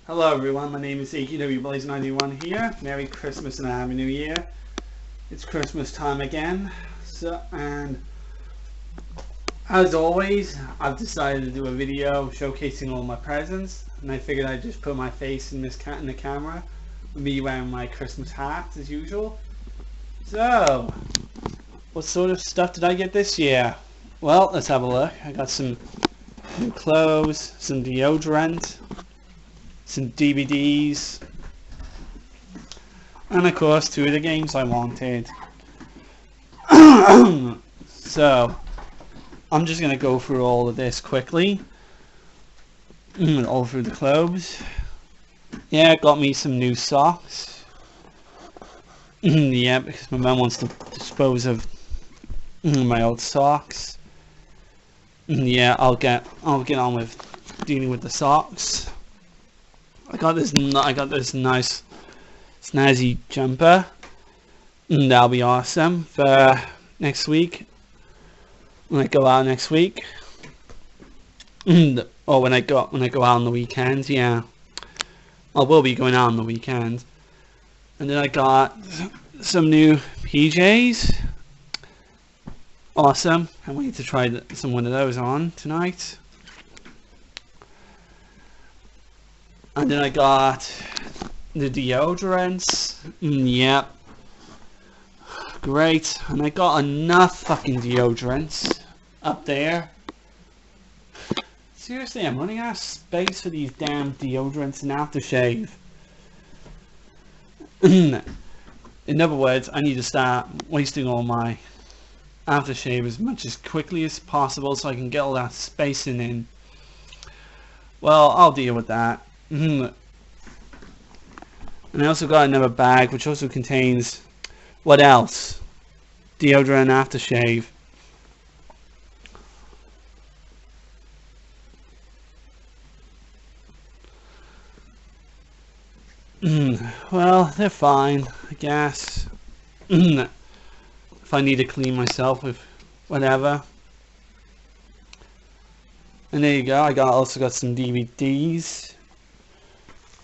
Hello everyone, my name is AQWBlaze91 here. Merry Christmas and a Happy New Year. It's Christmas time again, and as always, I've decided to do a video showcasing all my presents, and I figured I'd just put my face in the camera, me wearing my Christmas hat as usual. So, what sort of stuff did I get this year? Well, let's have a look. I got some new clothes, some deodorant, some DVDs, and of course 2 of the games I wanted. So I'm just gonna go through all of this quickly. All through the clothes. Yeah, got me some new socks. Yeah, because my mum wants to dispose of my old socks. Yeah, I'll get on with dealing with the socks. I got this nice snazzy jumper. That'll be awesome for next week. When I go out next week, or when I go out on the weekend. Yeah, I will be going out on the weekend. And then I got some new PJs. Awesome! Can't wait to try one of those on tonight. And then I got the deodorants. Yep. Great. And I got enough fucking deodorants up there. Seriously, I'm running out of space for these damn deodorants and aftershave. In other words, I need to start wasting all my aftershave as quickly as possible so I can get all that spacing in. Well, I'll deal with that. And I also got another bag which also contains, what else? Deodorant and aftershave. Well, they're fine, I guess. If I need to clean myself with whatever. And there you go, I also got some DVDs.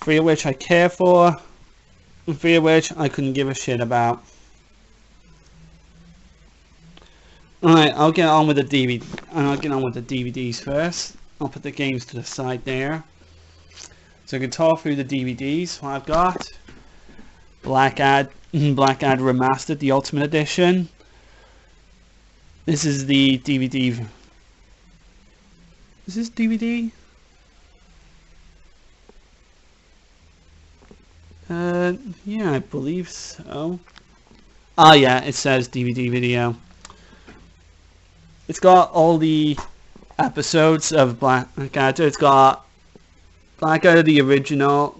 3 of which I care for, and 3 of which I couldn't give a shit about. Alright, I'll get on with the DVDs first. I'll put the games to the side there. So I can talk through the DVDs. What I've got: Blackadder Remastered, the Ultimate Edition. This is the DVD. Is this DVD? Yeah, I believe so. Ah, yeah, it says DVD video. It's got all the episodes of Blackadder. It's got Blackadder the original,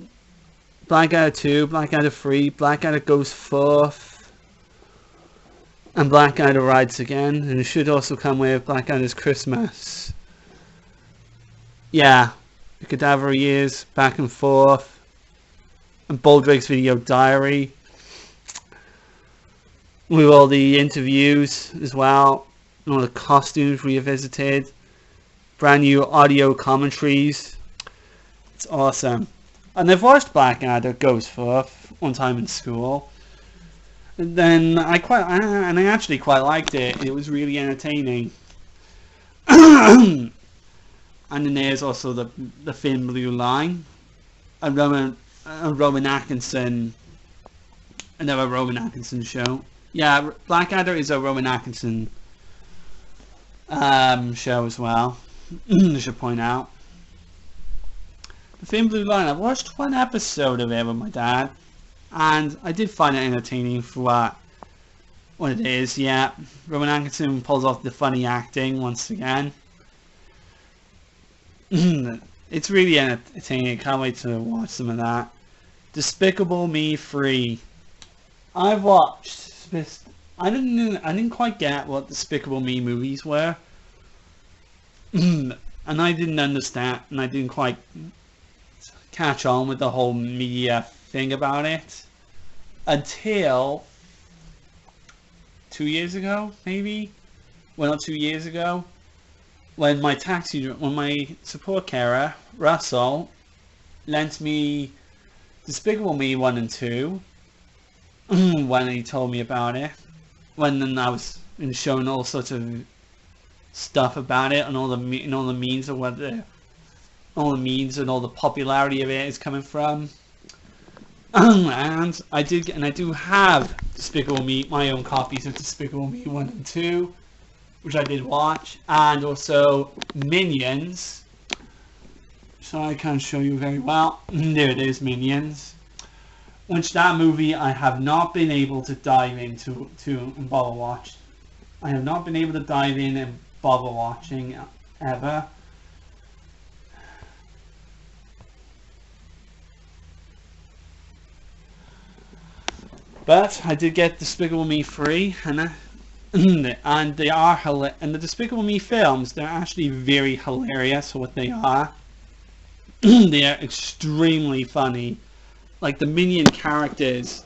Blackadder 2, Blackadder 3, Blackadder Goes Forth, and Blackadder Rides Again. And it should also come with Blackadder's Christmas. Yeah, the Cadaver Years, Back and Forth, and Baldrick's Video Diary, with all the interviews as well, and all the costumes revisited, brand new audio commentaries. It's awesome. And I've watched Blackadder Goes Forth one time in school, and then I actually quite liked it. It was really entertaining. And then there's also the Thin Blue Line, another Rowan Atkinson show. Yeah, Blackadder is a Rowan Atkinson show as well. I should point out. The Thin Blue Line, I've watched 1 episode of it with my dad, and I did find it entertaining for what it is. Yeah, Rowan Atkinson pulls off the funny acting once again. It's really entertaining. I can't wait to watch some of that. Despicable Me 3. I've watched. I didn't quite get what Despicable Me movies were, and I didn't understand, and I didn't quite catch on with the whole media thing about it until 2 years ago, maybe. Well, not 2 years ago, when my support carer Russell lent me Despicable Me 1 and 2 when he told me about it. When I was shown all sorts of stuff about it and all the memes of all the memes and all the popularity of it is coming from. And I do have Despicable Me, my own copies of Despicable Me 1 and 2, which I did watch, and also Minions. So I can't show you very well. There it is, Minions. Which that movie I have not been able to dive into and bother watch. I have not been able to dive in and bother watching ever. But I did get Despicable Me 3, and they are and the Despicable Me films, they're actually very hilarious for what they are. They are extremely funny. Like, the Minion characters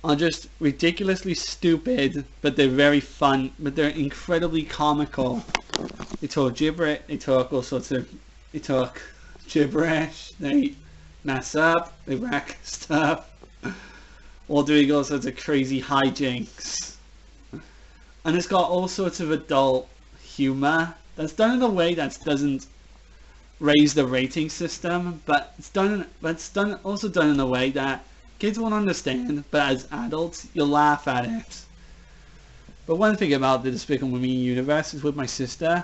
are just ridiculously stupid, but they're very fun, but they're incredibly comical. They talk gibberish, they talk all sorts of, they talk gibberish, they mess up, they wreck stuff, while doing all sorts of crazy hijinks. And it's got all sorts of adult humor that's done in a way that doesn't raise the rating system, but it's also done in a way that kids won't understand, but as adults you'll laugh at it. But one thing about the Despicable Me universe is with my sister.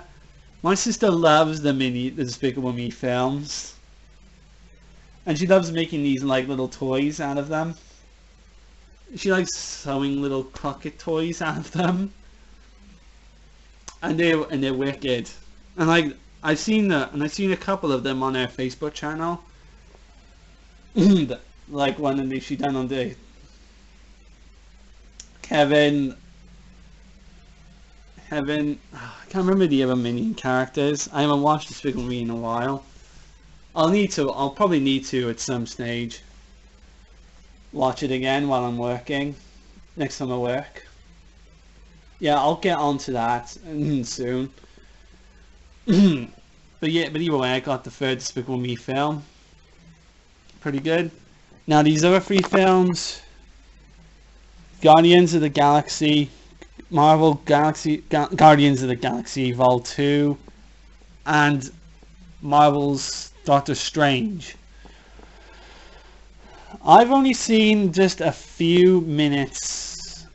My sister loves the Despicable Me films, and she loves making these like little toys out of them. She likes sewing little pocket toys out of them, and they're wicked. And like, I've seen a couple of them on her Facebook channel. Like one that she done on the Kevin. I can't remember the other Minion characters. I haven't watched Despicable Me in a while. I'll probably need to at some stage watch it again while I'm working. Next time I work. Yeah, I'll get onto that soon. But either way, I got the third Despicable Me film. Pretty good. Now these other three films, Guardians of the Galaxy, Marvel Guardians of the Galaxy Vol 2, and Marvel's Doctor Strange. I've only seen just a few minutes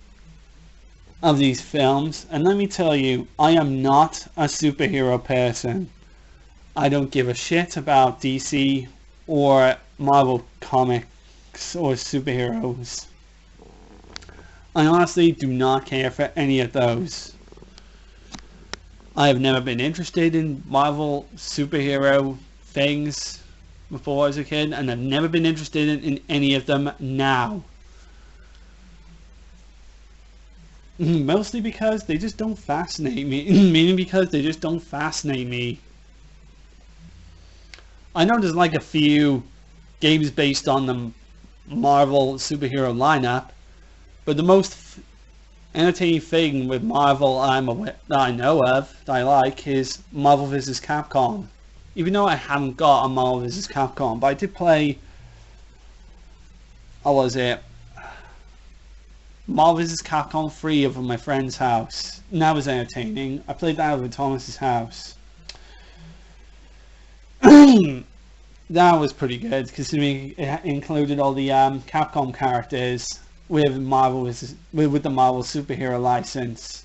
of these films, and let me tell you, I am not a superhero person. I don't give a shit about DC or Marvel comics or superheroes. I honestly do not care for any of those. I have never been interested in Marvel superhero things before as a kid, and I've never been interested in any of them now. Mostly because they just don't fascinate me. Meaning because they just don't fascinate me. I know there's like a few games based on the Marvel superhero lineup, but the most entertaining thing with Marvel that I know of, that I like, is Marvel vs. Capcom. Even though I haven't got a Marvel vs. Capcom, but I did play, how was it? Marvel vs. Capcom 3 over my friend's house. And that was entertaining. I played that over Thomas's house. That was pretty good, considering it included all the Capcom characters with the Marvel superhero license.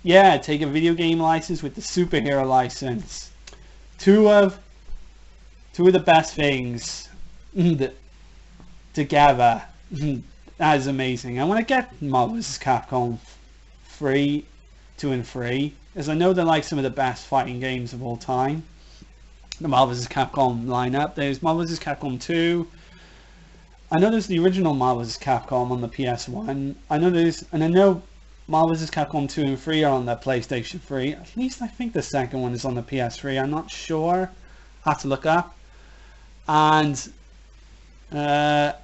Yeah, take a video game license with the superhero license. Two of the best things together. That is amazing. I want to get Marvel vs. Capcom 2 and 3, as I know they're like some of the best fighting games of all time. The Marvel vs. Capcom lineup. There's Marvel vs. Capcom 2. I know there's the original Marvel vs. Capcom on the PS1. I know Marvel vs. Capcom 2 and 3 are on the PlayStation 3. At least I think the second one is on the PS3. I'm not sure. I have to look up. And I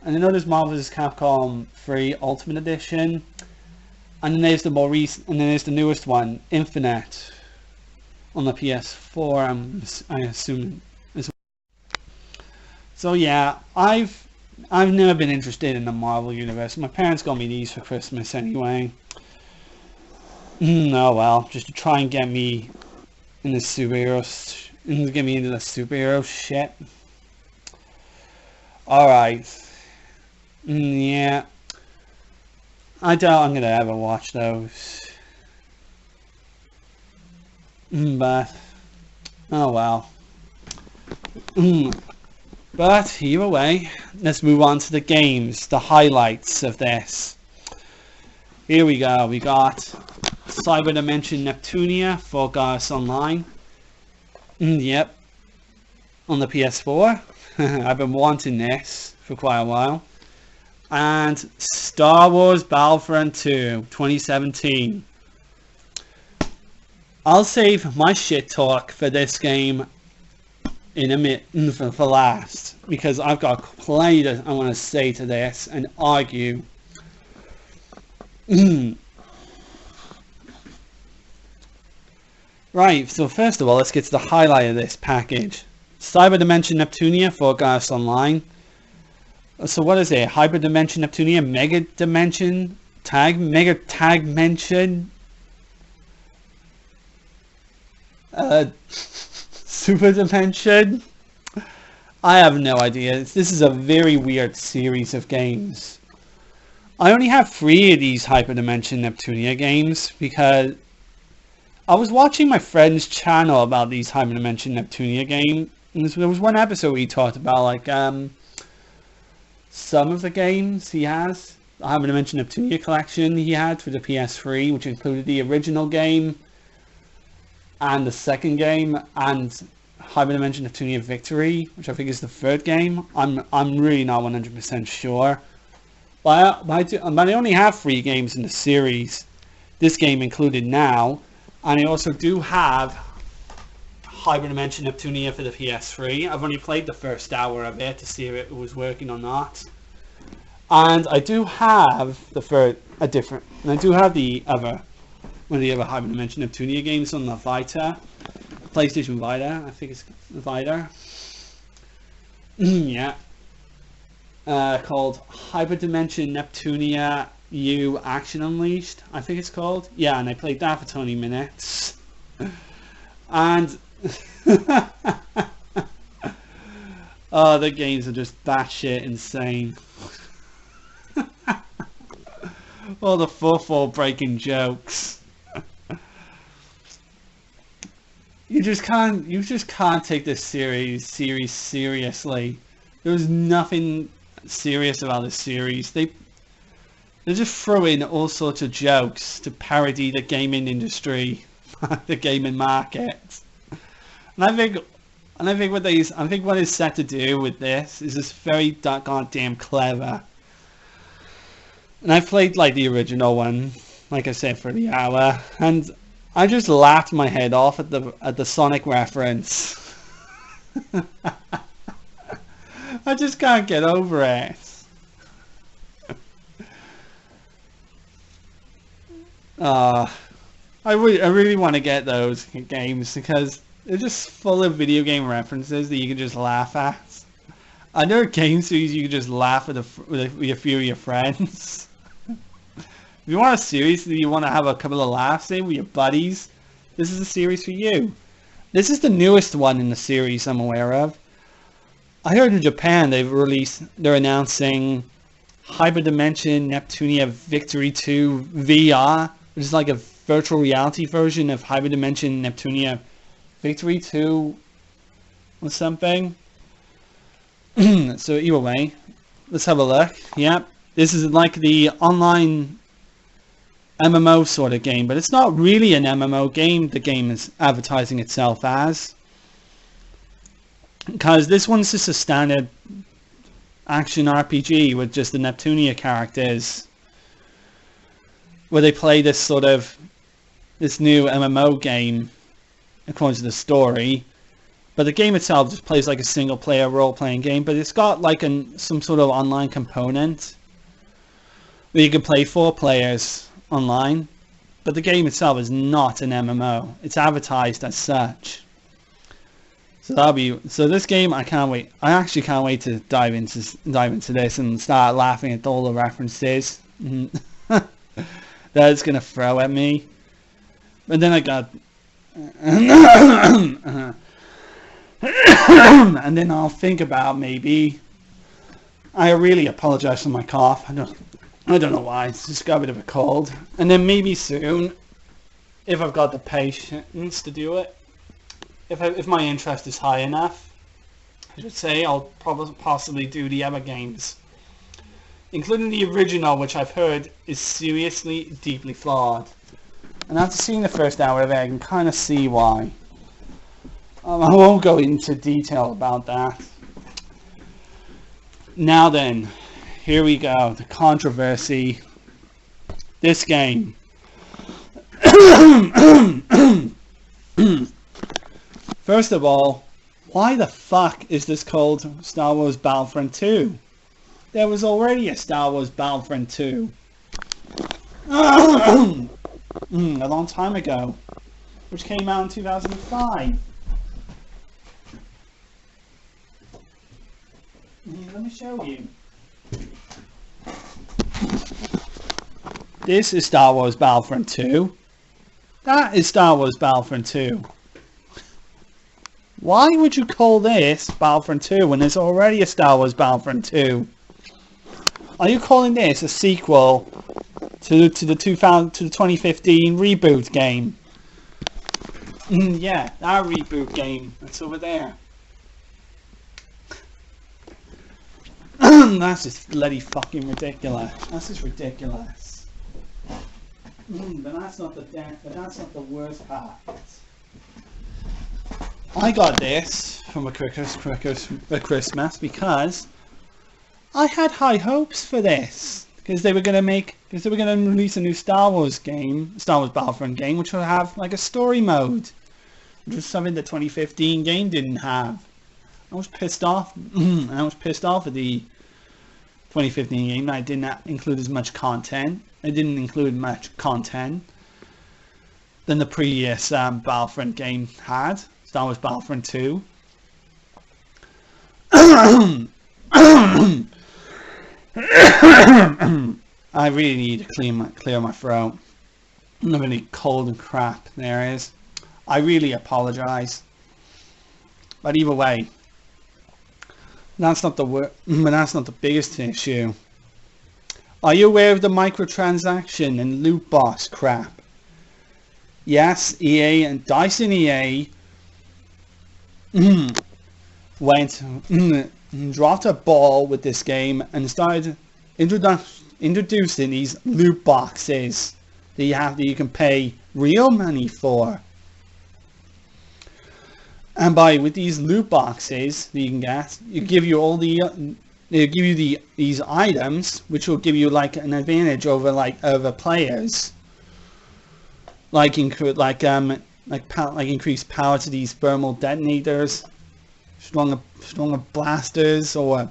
know there's Marvel vs. Capcom 3 Ultimate Edition. And then there's the more recent, and then there's the newest one, Infinite, on the PS4. I assume So yeah, I've never been interested in the Marvel universe. My parents got me these for Christmas anyway. Oh well, just to try and get me in the superheroes, get me into the superhero shit. All right. Yeah. I doubt I'm gonna ever watch those. But oh well. But either way, let's move on to the games, the highlights of this. Here we go. We got Cyber Dimension Neptunia for Garrus Online. Yep. On the PS4. I've been wanting this for quite a while. And Star Wars Battlefront 2 2017. I'll save my shit talk for this game in a minute for last, because I've got plenty that I want to say to this and argue. Right, so first of all, let's get to the highlight of this package. Cyber Dimension Neptunia for Garrus Online. So what is it? Hyper Dimension Neptunia, Mega Dimension, Mega Tag Mention, Super Dimension? I have no idea. This is a very weird series of games. I only have 3 of these Hyper Dimension Neptunia games because I was watching my friend's channel about these Hyper Dimension Neptunia games. And there was one episode where he talked about like some of the games he has. The Hyper Dimension Neptunia collection he had for the PS3, which included the original game and the second game, and Hyper Dimension Neptunia Victory, which I think is the 3rd game. I'm really not 100% sure. But I only have 3 games in the series, this game included now, and I also do have Hyper Dimension Neptunia for the PS3. I've only played the first hour of it to see if it was working or not. And I do have the other one of the other Hyper Dimension Neptunia games on the Vita, PlayStation Vita. I think it's Vita. Yeah. Called Hyper Dimension Neptunia U Action Unleashed, I think it's called. Yeah, and I played that for 20 minutes. And oh, the games are just batshit insane. All the fourth-wall breaking jokes. You just can't take this series seriously. There's nothing serious about this series. They just throw in all sorts of jokes to parody the gaming industry, the gaming market. And I think what is set to do with this is just very goddamn clever. And I played like the original one, like I said, for the hour, and I just laughed my head off at the Sonic reference. I just can't get over it. I really want to get those games because they're just full of video game references that you can just laugh at. I know a game series you can just laugh with a few of your friends. If you want a series that you want to have a couple of laughs in with your buddies, this is a series for you. This is the newest one in the series I'm aware of. I heard in Japan they're announcing Hyper Dimension Neptunia Victory 2 VR, which is like a virtual reality version of Hyper Dimension Neptunia Victory 2 or something. So either way, let's have a look. Yep, this is like the online MMO sort of game, but it's not really an MMO game. The game is advertising itself as, because this one's just a standard action RPG with just the Neptunia characters, where they play this new MMO game according to the story. But the game itself just plays like a single player role-playing game, but it's got like some sort of online component where you can play 4 players online, but the game itself is not an MMO. It's advertised as such. So this game, I can't wait. I actually can't wait to dive into this and start laughing at all the references that it's gonna throw at me. But then I got, and then I'll think about maybe. I really apologize for my cough. I don't know why. It's just got a bit of a cold. And then maybe soon, if I've got the patience to do it, if my interest is high enough, I should say, I'll possibly do the other games, including the original, which I've heard is seriously deeply flawed. And after seeing the first hour of it, I can kind of see why. I won't go into detail about that. Now then, here we go. The controversy. This game. First of all, why the fuck is this called Star Wars Battlefront 2? There was already a Star Wars Battlefront 2. A long time ago, which came out in 2005. Let me show you. This is Star Wars Battlefront 2. That is Star Wars Battlefront 2. Why would you call this Battlefront 2 when there's already a Star Wars Battlefront 2? Are you calling this a sequel to the 2015 reboot game? Yeah, that reboot game. That's over there. That's just bloody fucking ridiculous. That's just ridiculous. But that's not the worst part. I got this from a Christmas because I had high hopes for this, because they were going to release a new Star Wars Battlefront game, which will have like a story mode, which was something the 2015 game didn't have. I was pissed off. I was pissed off at the 2015 game that did not include as much content. It didn't include much content than the previous Battlefront game had. Star Wars Battlefront 2. I really need to clear my throat. I'm really cold and crap. There is. I really apologize. But either way, that's not the biggest issue. Are you aware of the microtransaction and loot box crap? Yes, EA and Dyson EA went dropped a ball with this game and started introducing these loot boxes that you can pay real money for. And with these loot boxes that you can get, these items, which will give you like an advantage over players, like increased power to these thermal detonators, stronger blasters, or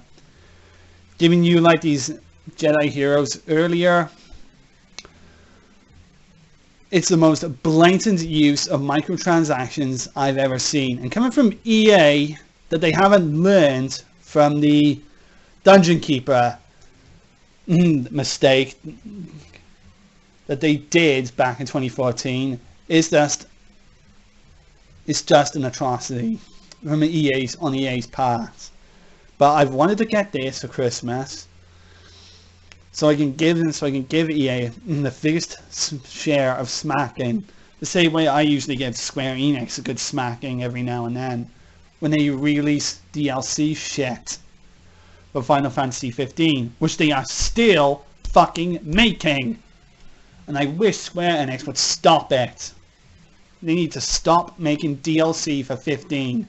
giving you like these Jedi heroes earlier. It's the most blatant use of microtransactions I've ever seen, and coming from EA, that they haven't learned from the Dungeon Keeper mistake that they did back in 2014 is just an atrocity from EA's part. But I've wanted to get this for Christmas, so I can give EA the biggest share of smacking, the same way I usually give Square Enix a good smacking every now and then when they release DLC shit for Final Fantasy 15, which they are still fucking making. And I wish Square Enix would stop it. They need to stop making DLC for 15.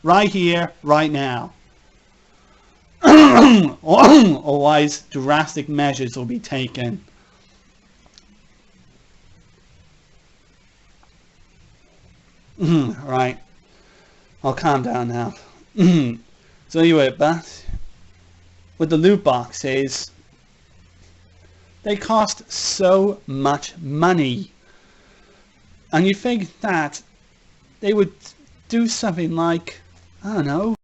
Right here, right now. Otherwise, drastic measures will be taken. Right. I'll calm down now. So anyway, but with the loot boxes, they cost so much money. And you think that they would do something like I don't know.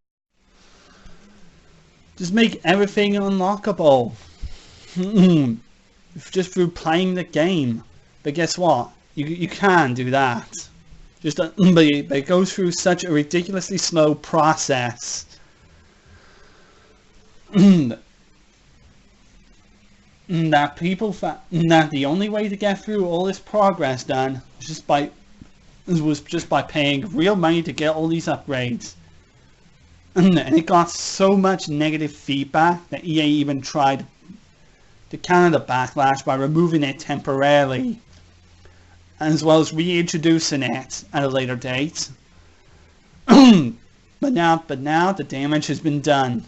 Just make everything unlockable. Just through playing the game. But guess what? You can do that. Just but it goes through such a ridiculously slow process. That the only way to get through all this progress done was just by paying real money to get all these upgrades. And it got so much negative feedback that EA even tried to counter the backlash by removing it temporarily, as well as reintroducing it at a later date. But now the damage has been done.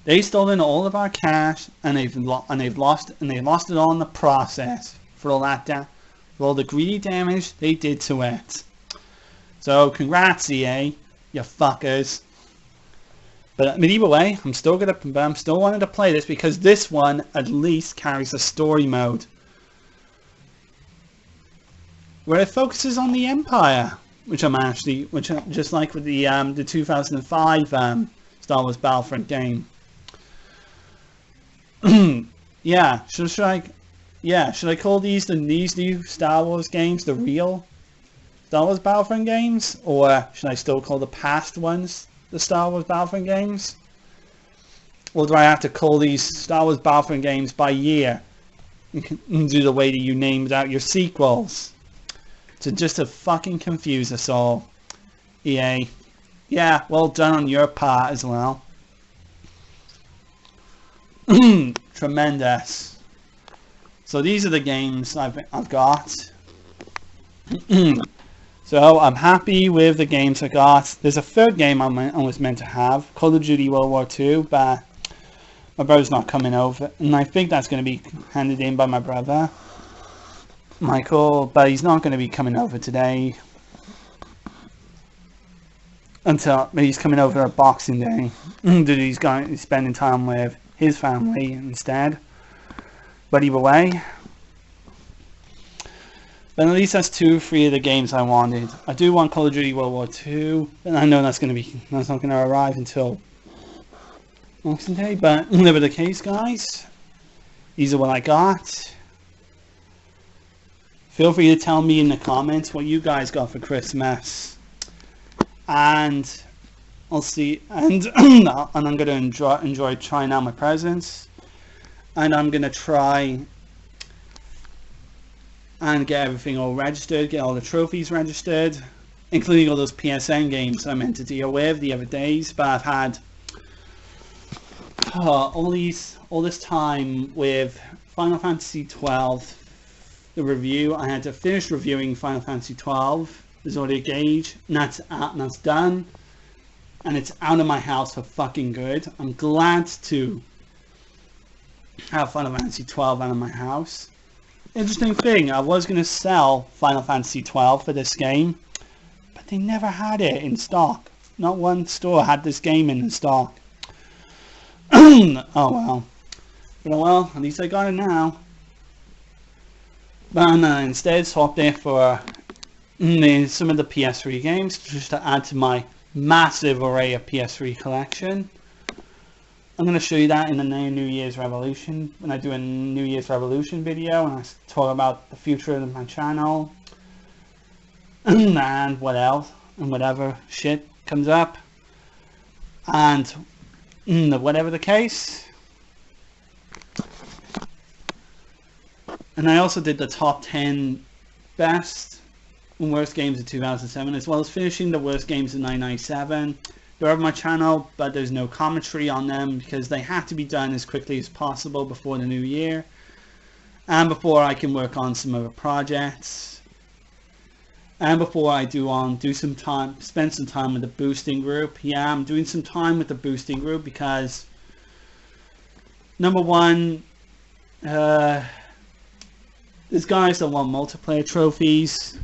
They've stolen all of our cash, and they've lost it all in the process for all the greedy damage they did to it. So congrats, EA, you fuckers. But either way, I'm still wanting to play this because this one at least carries a story mode where it focuses on the Empire, which just like with the 2005 Star Wars Battlefront game. Yeah, should I call these new Star Wars games the real Star Wars Battlefront games, or should I still call the past ones the Star Wars Battlefront games? Or do I have to call these Star Wars Battlefront games by year and do the way that you named out your sequels? Just to fucking confuse us all. EA. Yeah, well done on your part as well. Tremendous. So these are the games I've got. So I'm happy with the games I got. There's a third game I was meant to have, Call of Duty World War II, but my brother's not coming over, and I think that's going to be handed in by my brother, Michael, but he's not going to be coming over today. But he's coming over at Boxing Day. He's spending time with his family instead. But either way, but at least that's 2 or 3 of the games I wanted. I do want Call of Duty World War II, and I know that's not going to arrive until Boxing Day. But whatever the case, guys, these are what I got. Feel free to tell me in the comments what you guys got for Christmas, and I'll see. And I'm gonna enjoy trying out my presents, and I'm gonna try and get everything all registered, get all the trophies registered, including all those PSN games I meant to deal with the other days. But I've had all this time with Final Fantasy 12. The review, I had to finish reviewing Final Fantasy 12. There's already a gauge, and that's done, and it's out of my house for fucking good. I'm glad to have Final Fantasy 12 out of my house. Interesting thing, I was going to sell Final Fantasy 12 for this game, but they never had it in stock. Not one store had this game in stock. Oh well. But oh well, at least I got it now. But instead swapped it for some of the PS3 games, just to add to my massive array of PS3 collection. I'm going to show you that in the New Year's Revolution, when I do a New Year's Revolution video, and I talk about the future of my channel, and what else, and whatever shit comes up, and whatever the case. And I also did the top 10 best and worst games of 2007, as well as finishing the worst games of 1997. They're on my channel, but there's no commentary on them because they have to be done as quickly as possible before the new year, and before I can work on some other projects, and before I spend some time with the boosting group. Yeah, I'm doing some time with the boosting group because, number one, there's guys that want multiplayer trophies,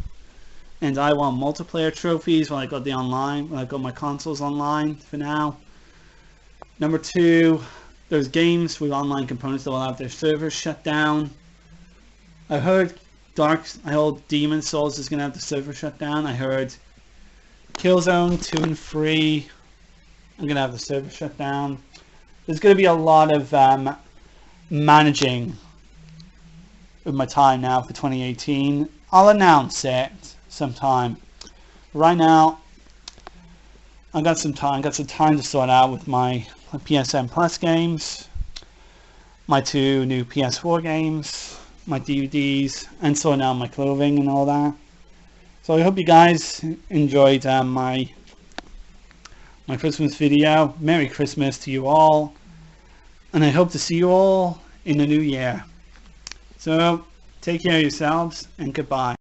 and I want multiplayer trophies when I got my consoles online for now. Number two, there's games with online components that will have their servers shut down. I heard Demon Souls is going to have the server shut down. I heard Killzone 2 and 3. I'm gonna have the server shut down. There's gonna be a lot of managing with my time now for 2018. I'll announce it sometime. Right now, I got some time. Got some time to sort out with my PSN Plus games, my 2 new PS4 games, my DVDs, and sorting out my clothing and all that. So I hope you guys enjoyed my Christmas video. Merry Christmas to you all, and I hope to see you all in the new year. So take care of yourselves and goodbye.